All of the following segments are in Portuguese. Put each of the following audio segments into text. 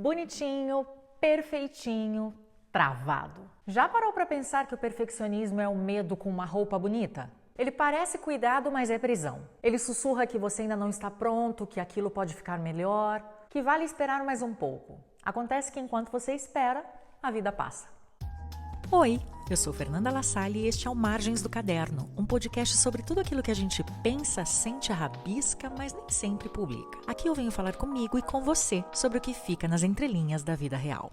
bonitinho, perfeitinho, travado. Já parou para pensar que o perfeccionismo é o medo com uma roupa bonita? Ele parece cuidado, mas é prisão. Ele sussurra que você ainda não está pronto, que aquilo pode ficar melhor, que vale esperar mais um pouco. Acontece que enquanto você espera, a vida passa. Oi, eu sou Fernanda Lassalle e este é o Margens do Caderno, um podcast sobre tudo aquilo que a gente pensa, sente, rabisca, mas nem sempre publica. Aqui eu venho falar comigo e com você sobre o que fica nas entrelinhas da vida real.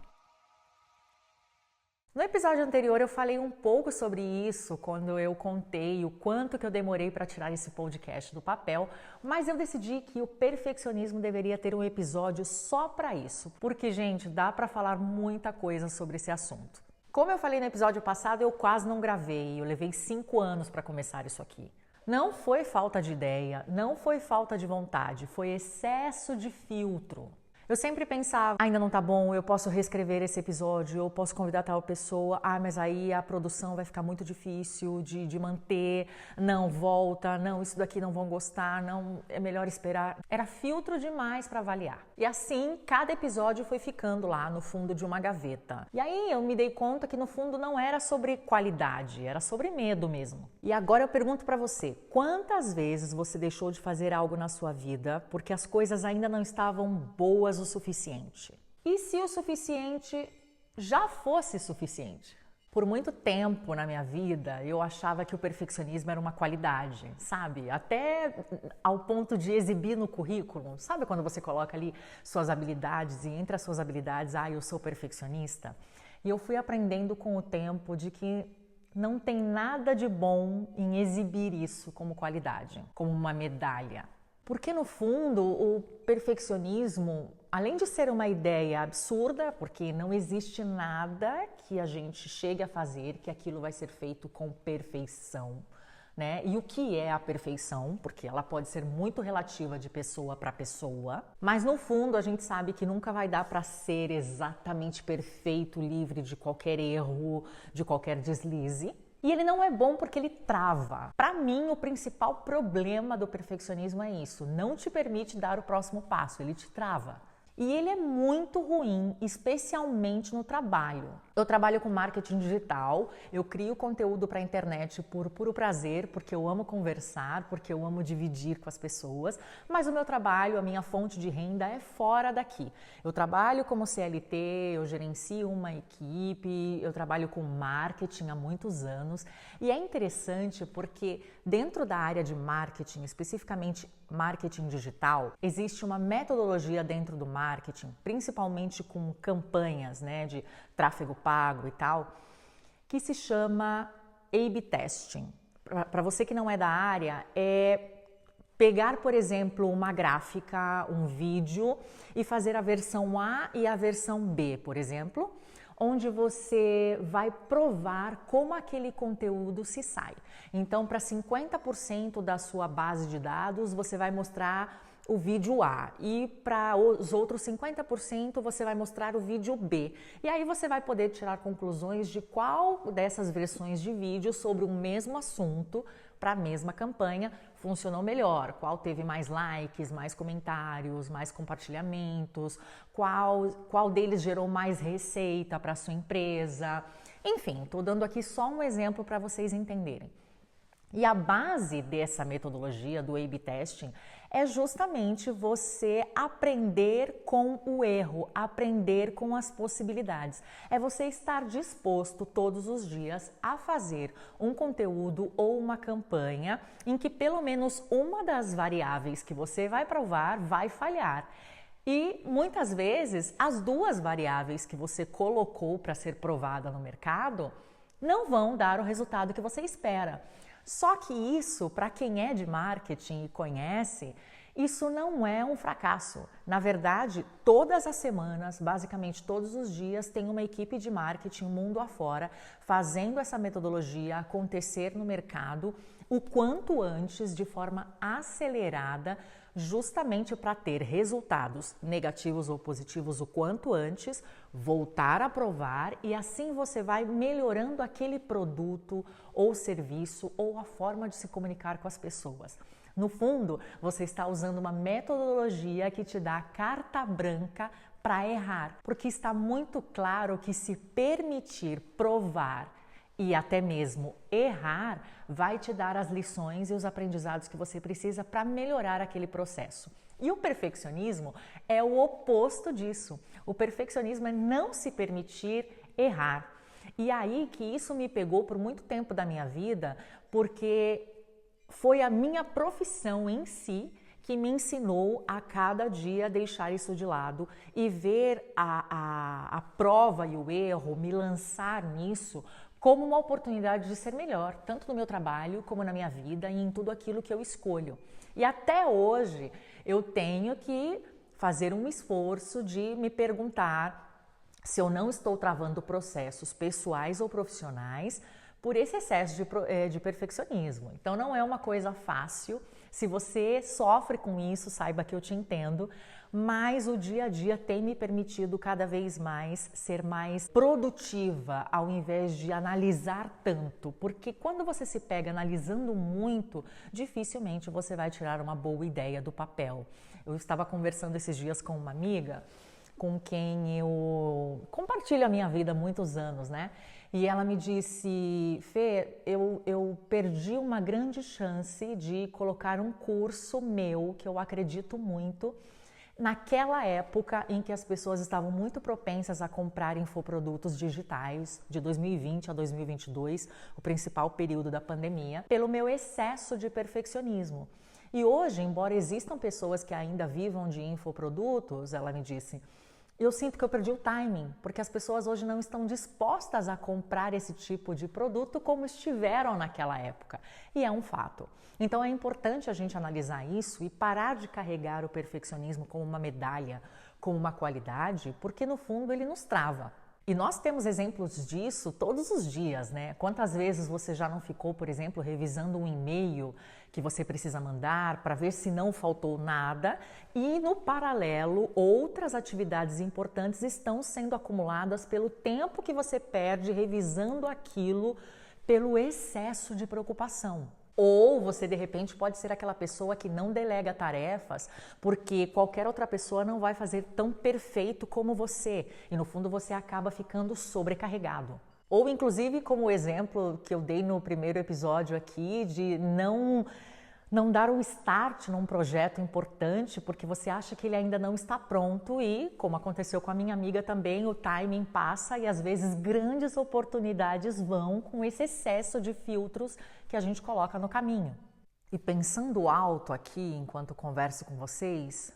No episódio anterior eu falei um pouco sobre isso quando eu contei o quanto que eu demorei para tirar esse podcast do papel, mas eu decidi que o perfeccionismo deveria ter um episódio só para isso, porque, gente, dá para falar muita coisa sobre esse assunto. Como eu falei no episódio passado, eu quase não gravei, eu levei 5 anos para começar isso aqui. Não foi falta de ideia, não foi falta de vontade, foi excesso de filtro. Eu sempre pensava, ainda não tá bom, eu posso reescrever esse episódio, eu posso convidar tal pessoa, mas aí a produção vai ficar muito difícil de manter, não volta, não, isso daqui não vão gostar, não, é melhor esperar. Era filtro demais para avaliar. E assim, cada episódio foi ficando lá no fundo de uma gaveta. E aí eu me dei conta que no fundo não era sobre qualidade, era sobre medo mesmo. E agora eu pergunto para você, quantas vezes você deixou de fazer algo na sua vida porque as coisas ainda não estavam boas o suficiente? E se o suficiente já fosse suficiente? Por muito tempo na minha vida, eu achava que o perfeccionismo era uma qualidade, sabe? Até ao ponto de exibir no currículo. Sabe quando você coloca ali suas habilidades e entre as suas habilidades, eu sou perfeccionista? E eu fui aprendendo com o tempo de que não tem nada de bom em exibir isso como qualidade, como uma medalha. Porque no fundo o perfeccionismo, além de ser uma ideia absurda, porque não existe nada que a gente chegue a fazer que aquilo vai ser feito com perfeição, né? E o que é a perfeição? Porque ela pode ser muito relativa de pessoa para pessoa, mas no fundo a gente sabe que nunca vai dar para ser exatamente perfeito, livre de qualquer erro, de qualquer deslize. E ele não é bom porque ele trava. Para mim, o principal problema do perfeccionismo é isso. Não te permite dar o próximo passo, ele te trava. E ele é muito ruim, especialmente no trabalho. Eu trabalho com marketing digital, eu crio conteúdo para a internet por puro prazer, porque eu amo conversar, porque eu amo dividir com as pessoas, mas o meu trabalho, a minha fonte de renda é fora daqui. Eu trabalho como CLT, eu gerencio uma equipe, eu trabalho com marketing há muitos anos e é interessante porque dentro da área de marketing, especificamente marketing digital, existe uma metodologia dentro do marketing, principalmente com campanhas, né, de tráfego pago e tal, que se chama A/B testing. Para você que não é da área, é pegar, por exemplo, uma gráfica, um vídeo e fazer a versão A e a versão B, por exemplo, onde você vai provar como aquele conteúdo se sai. Então, para 50% da sua base de dados, você vai mostrar o vídeo A e para os outros 50% você vai mostrar o vídeo B. E aí você vai poder tirar conclusões de qual dessas versões de vídeo sobre o mesmo assunto para a mesma campanha funcionou melhor, qual teve mais likes, mais comentários, mais compartilhamentos, qual deles gerou mais receita para a sua empresa. Enfim, estou dando aqui só um exemplo para vocês entenderem. E a base dessa metodologia do A/B testing é justamente você aprender com o erro, aprender com as possibilidades. É você estar disposto todos os dias a fazer um conteúdo ou uma campanha em que pelo menos uma das variáveis que você vai provar vai falhar. E muitas vezes as duas variáveis que você colocou para ser provada no mercado não vão dar o resultado que você espera. Só que isso, para quem é de marketing e conhece, isso não é um fracasso. Na verdade, todas as semanas, basicamente todos os dias, tem uma equipe de marketing mundo afora fazendo essa metodologia acontecer no mercado o quanto antes, de forma acelerada, justamente para ter resultados negativos ou positivos o quanto antes, voltar a provar e assim você vai melhorando aquele produto ou serviço ou a forma de se comunicar com as pessoas. No fundo, você está usando uma metodologia que te dá carta branca para errar, porque está muito claro que se permitir provar e até mesmo errar vai te dar as lições e os aprendizados que você precisa para melhorar aquele processo. E o perfeccionismo é o oposto disso. O perfeccionismo é não se permitir errar. E aí que isso me pegou por muito tempo da minha vida, porque foi a minha profissão em si que me ensinou a cada dia deixar isso de lado e ver a prova e o erro, me lançar nisso como uma oportunidade de ser melhor, tanto no meu trabalho como na minha vida e em tudo aquilo que eu escolho. E até hoje eu tenho que fazer um esforço de me perguntar se eu não estou travando processos pessoais ou profissionais por esse excesso de perfeccionismo. Então não é uma coisa fácil. Se você sofre com isso, saiba que eu te entendo, mas o dia a dia tem me permitido cada vez mais ser mais produtiva ao invés de analisar tanto, porque quando você se pega analisando muito, dificilmente você vai tirar uma boa ideia do papel. Eu estava conversando esses dias com uma amiga com quem eu compartilho a minha vida há muitos anos, né? E ela me disse, Fê, eu perdi uma grande chance de colocar um curso meu, que eu acredito muito, naquela época em que as pessoas estavam muito propensas a comprar infoprodutos digitais, de 2020 a 2022, o principal período da pandemia, pelo meu excesso de perfeccionismo. E hoje, embora existam pessoas que ainda vivam de infoprodutos, ela me disse, eu sinto que eu perdi o timing, porque as pessoas hoje não estão dispostas a comprar esse tipo de produto como estiveram naquela época. E é um fato. Então é importante a gente analisar isso e parar de carregar o perfeccionismo como uma medalha, como uma qualidade, porque no fundo ele nos trava. E nós temos exemplos disso todos os dias, né? Quantas vezes você já não ficou, por exemplo, revisando um e-mail que você precisa mandar para ver se não faltou nada e, no paralelo, outras atividades importantes estão sendo acumuladas pelo tempo que você perde revisando aquilo pelo excesso de preocupação. Ou você, de repente, pode ser aquela pessoa que não delega tarefas porque qualquer outra pessoa não vai fazer tão perfeito como você. E, no fundo, você acaba ficando sobrecarregado. Ou, inclusive, como o exemplo que eu dei no primeiro episódio aqui, de não dar um start num projeto importante porque você acha que ele ainda não está pronto e, como aconteceu com a minha amiga também, o timing passa e às vezes grandes oportunidades vão com esse excesso de filtros que a gente coloca no caminho. E pensando alto aqui, enquanto converso com vocês,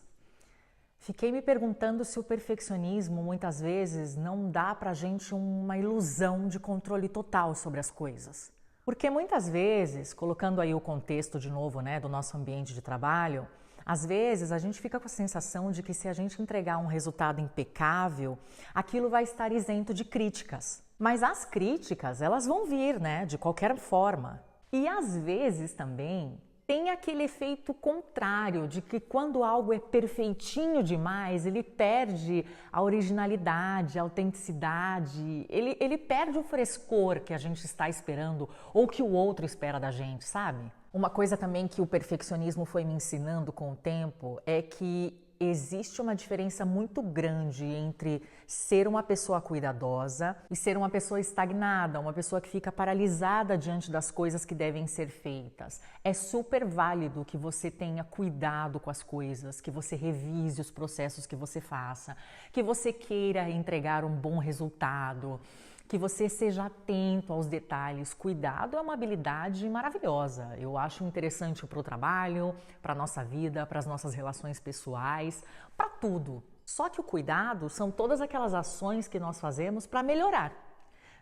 fiquei me perguntando se o perfeccionismo muitas vezes não dá pra gente uma ilusão de controle total sobre as coisas. Porque muitas vezes, colocando aí o contexto de novo, né, do nosso ambiente de trabalho, às vezes a gente fica com a sensação de que se a gente entregar um resultado impecável, aquilo vai estar isento de críticas. Mas as críticas, elas vão vir, né, de qualquer forma. E às vezes também tem aquele efeito contrário de que quando algo é perfeitinho demais, ele perde a originalidade, a autenticidade, ele perde o frescor que a gente está esperando ou que o outro espera da gente, sabe? Uma coisa também que o perfeccionismo foi me ensinando com o tempo é que existe uma diferença muito grande entre ser uma pessoa cuidadosa e ser uma pessoa estagnada, uma pessoa que fica paralisada diante das coisas que devem ser feitas. É super válido que você tenha cuidado com as coisas, que você revise os processos que você faça, que você queira entregar um bom resultado, que você seja atento aos detalhes. Cuidado é uma habilidade maravilhosa. Eu acho interessante para o trabalho, para a nossa vida, para as nossas relações pessoais, para tudo. Só que o cuidado são todas aquelas ações que nós fazemos para melhorar.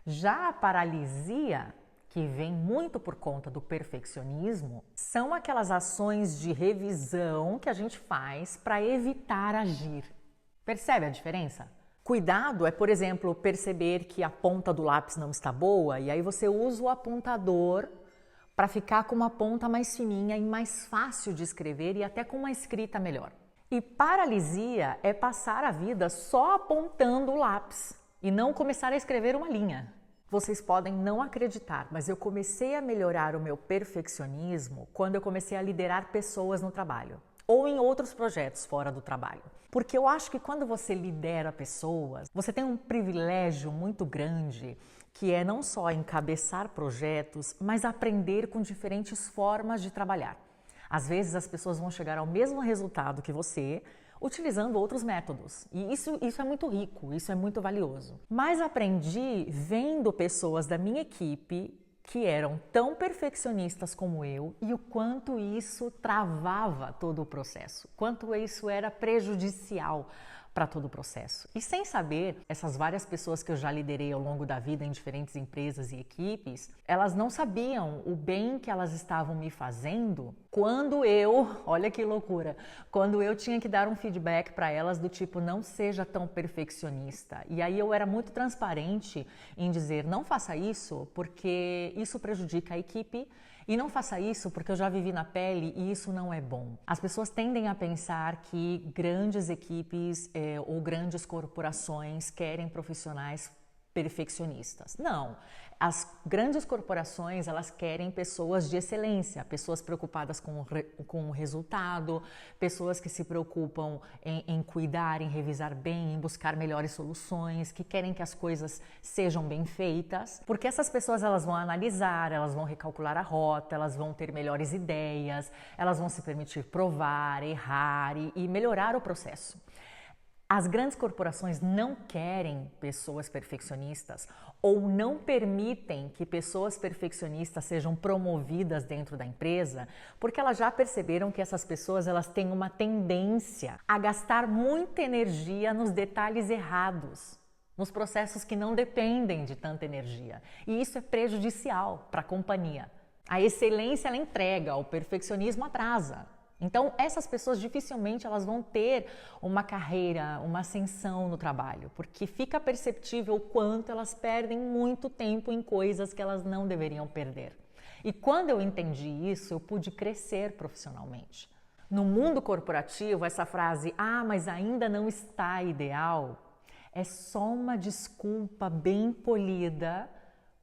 Já a paralisia, que vem muito por conta do perfeccionismo, são aquelas ações de revisão que a gente faz para evitar agir. Percebe a diferença? Cuidado é, por exemplo, perceber que a ponta do lápis não está boa e aí você usa o apontador para ficar com uma ponta mais fininha e mais fácil de escrever e até com uma escrita melhor. E paralisia é passar a vida só apontando o lápis e não começar a escrever uma linha. Vocês podem não acreditar, mas eu comecei a melhorar o meu perfeccionismo quando eu comecei a liderar pessoas no trabalho. ou em outros projetos fora do trabalho. Porque eu acho que quando você lidera pessoas, você tem um privilégio muito grande, que é não só encabeçar projetos, mas aprender com diferentes formas de trabalhar. Às vezes as pessoas vão chegar ao mesmo resultado que você, utilizando outros métodos. E isso é muito rico, isso é muito valioso. Mas aprendi vendo pessoas da minha equipe que eram tão perfeccionistas como eu e o quanto isso travava todo o processo, quanto isso era prejudicial para todo o processo. E sem saber, essas várias pessoas que eu já liderei ao longo da vida em diferentes empresas e equipes, elas não sabiam o bem que elas estavam me fazendo quando olha que loucura, quando eu tinha que dar um feedback para elas do tipo, não seja tão perfeccionista. E aí eu era muito transparente em dizer, não faça isso porque isso prejudica a equipe, e não faça isso porque eu já vivi na pele e isso não é bom. As pessoas tendem a pensar que grandes equipes ou grandes corporações querem profissionais perfeccionistas. Não. As grandes corporações, elas querem pessoas de excelência, pessoas preocupadas com o resultado, pessoas que se preocupam em cuidar, em revisar bem, em buscar melhores soluções, que querem que as coisas sejam bem feitas, porque essas pessoas elas vão analisar, elas vão recalcular a rota, elas vão ter melhores ideias, elas vão se permitir provar, errar e melhorar o processo. As grandes corporações não querem pessoas perfeccionistas ou não permitem que pessoas perfeccionistas sejam promovidas dentro da empresa, porque elas já perceberam que essas pessoas elas têm uma tendência a gastar muita energia nos detalhes errados, nos processos que não dependem de tanta energia. E isso é prejudicial para a companhia. A excelência ela entrega, o perfeccionismo atrasa. Então, essas pessoas dificilmente elas vão ter uma carreira, uma ascensão no trabalho, porque fica perceptível o quanto elas perdem muito tempo em coisas que elas não deveriam perder. E quando eu entendi isso, eu pude crescer profissionalmente. No mundo corporativo, essa frase, mas ainda não está ideal, é só uma desculpa bem polida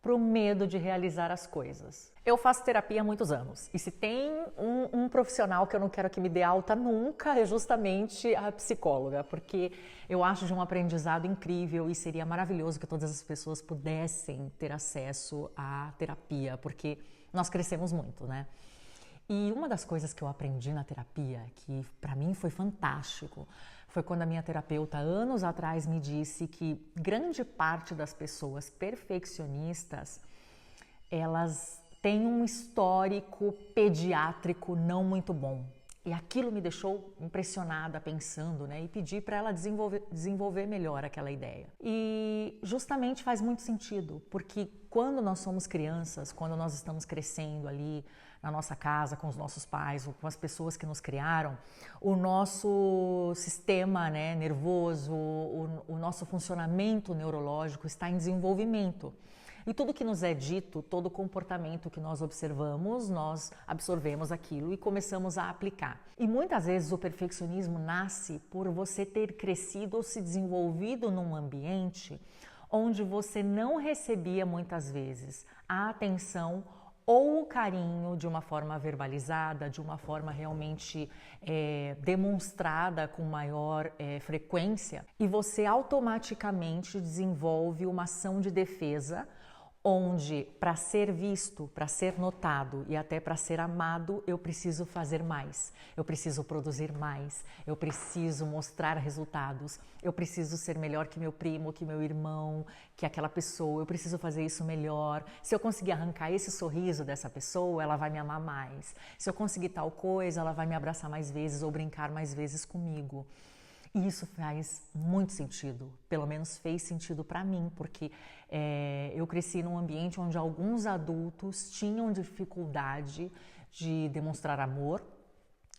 para o medo de realizar as coisas. Eu faço terapia há muitos anos e se tem um profissional que eu não quero que me dê alta nunca é justamente a psicóloga, porque eu acho de um aprendizado incrível e seria maravilhoso que todas as pessoas pudessem ter acesso à terapia, porque nós crescemos muito, né? E uma das coisas que eu aprendi na terapia, que para mim foi fantástico, foi quando a minha terapeuta, anos atrás, me disse que grande parte das pessoas perfeccionistas, elas têm um histórico pediátrico não muito bom. E aquilo me deixou impressionada, pensando, né? E pedi para ela desenvolver melhor aquela ideia. E justamente faz muito sentido, porque quando nós somos crianças, quando nós estamos crescendo ali na nossa casa, com os nossos pais, ou com as pessoas que nos criaram, o nosso sistema, né, nervoso, o nosso funcionamento neurológico está em desenvolvimento. E tudo que nos é dito, todo comportamento que nós observamos, nós absorvemos aquilo e começamos a aplicar. E muitas vezes o perfeccionismo nasce por você ter crescido ou se desenvolvido num ambiente onde você não recebia muitas vezes a atenção ou o carinho de uma forma verbalizada, de uma forma realmente demonstrada com maior frequência, e você automaticamente desenvolve uma ação de defesa onde, para ser visto, para ser notado e até para ser amado, eu preciso fazer mais, eu preciso produzir mais, eu preciso mostrar resultados, eu preciso ser melhor que meu primo, que meu irmão, que aquela pessoa, eu preciso fazer isso melhor. Se eu conseguir arrancar esse sorriso dessa pessoa, ela vai me amar mais. Se eu conseguir tal coisa, ela vai me abraçar mais vezes ou brincar mais vezes comigo. E isso faz muito sentido, pelo menos fez sentido para mim, porque eu cresci num ambiente onde alguns adultos tinham dificuldade de demonstrar amor,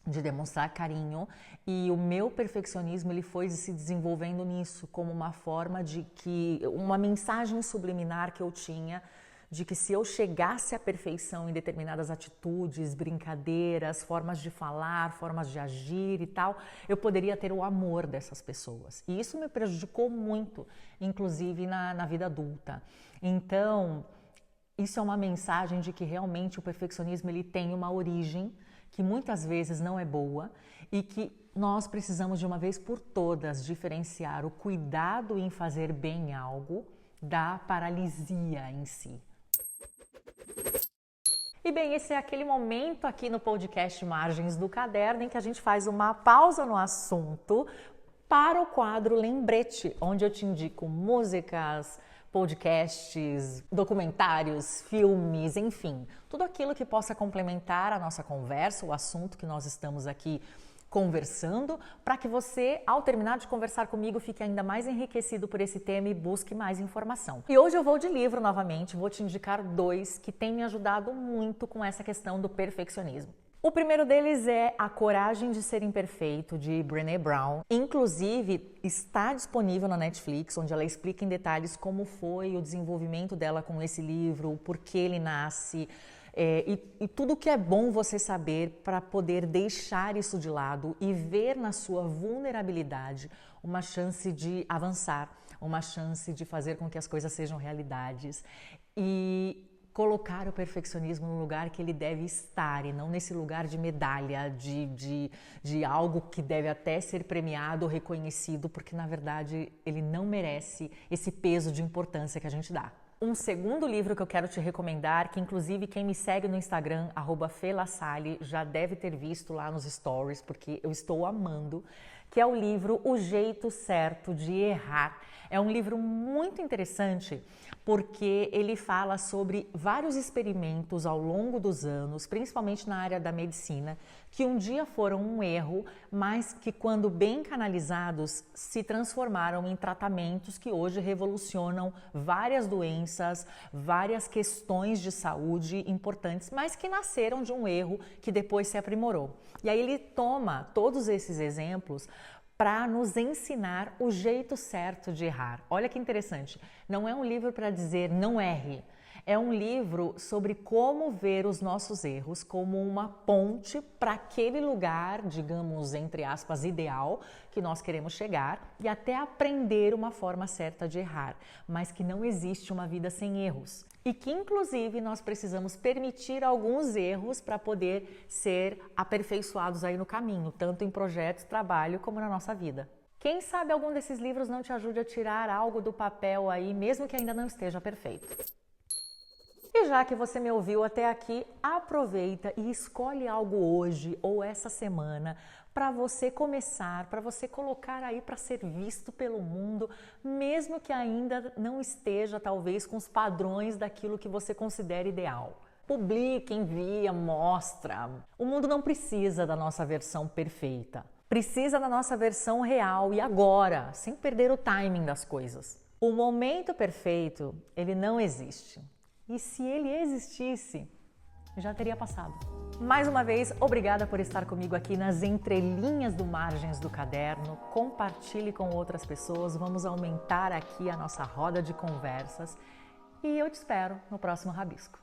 de demonstrar carinho, e o meu perfeccionismo ele foi se desenvolvendo nisso como uma forma de que, uma mensagem subliminar que eu tinha de que se eu chegasse à perfeição em determinadas atitudes, brincadeiras, formas de falar, formas de agir e tal, eu poderia ter o amor dessas pessoas. E isso me prejudicou muito, inclusive na vida adulta. Então, isso é uma mensagem de que realmente o perfeccionismo ele tem uma origem que muitas vezes não é boa e que nós precisamos de uma vez por todas diferenciar o cuidado em fazer bem algo da paralisia em si. E bem, esse é aquele momento aqui no podcast Margens do Caderno em que a gente faz uma pausa no assunto para o quadro Lembrete, onde eu te indico músicas, podcasts, documentários, filmes, enfim, tudo aquilo que possa complementar a nossa conversa, o assunto que nós estamos aqui conversando, para que você, ao terminar de conversar comigo, fique ainda mais enriquecido por esse tema e busque mais informação. E hoje eu vou de livro novamente, vou te indicar 2 que têm me ajudado muito com essa questão do perfeccionismo. O primeiro deles é A Coragem de Ser Imperfeito, de Brené Brown. Inclusive, está disponível na Netflix, onde ela explica em detalhes como foi o desenvolvimento dela com esse livro, o porquê ele nasce, e tudo que é bom você saber para poder deixar isso de lado e ver na sua vulnerabilidade uma chance de avançar, uma chance de fazer com que as coisas sejam realidades e colocar o perfeccionismo no lugar que ele deve estar e não nesse lugar de medalha, de algo que deve até ser premiado ou reconhecido, porque na verdade ele não merece esse peso de importância que a gente dá. Um segundo livro que eu quero te recomendar, que inclusive quem me segue no Instagram, @felassalle, já deve ter visto lá nos stories, porque eu estou amando, que é o livro O Jeito Certo de Errar. É um livro muito interessante porque ele fala sobre vários experimentos ao longo dos anos, principalmente na área da medicina, que um dia foram um erro, mas que quando bem canalizados se transformaram em tratamentos que hoje revolucionam várias doenças, várias questões de saúde importantes, mas que nasceram de um erro que depois se aprimorou. E aí ele toma todos esses exemplos para nos ensinar o jeito certo de errar. Olha que interessante, não é um livro para dizer não erre, é um livro sobre como ver os nossos erros como uma ponte para aquele lugar, digamos, entre aspas, ideal que nós queremos chegar e até aprender uma forma certa de errar, mas que não existe uma vida sem erros. E que, inclusive, nós precisamos permitir alguns erros para poder ser aperfeiçoados aí no caminho, tanto em projetos, trabalho, como na nossa vida. Quem sabe algum desses livros não te ajude a tirar algo do papel aí, mesmo que ainda não esteja perfeito. E já que você me ouviu até aqui, aproveita e escolhe algo hoje ou essa semana para você começar, para você colocar aí para ser visto pelo mundo, mesmo que ainda não esteja talvez com os padrões daquilo que você considera ideal. Publique, envia, mostra. O mundo não precisa da nossa versão perfeita. Precisa da nossa versão real e agora, sem perder o timing das coisas. O momento perfeito, ele não existe. E se ele existisse, já teria passado. Mais uma vez, obrigada por estar comigo aqui nas entrelinhas do Margens do Caderno. Compartilhe com outras pessoas, vamos aumentar aqui a nossa roda de conversas. E eu te espero no próximo Rabisco.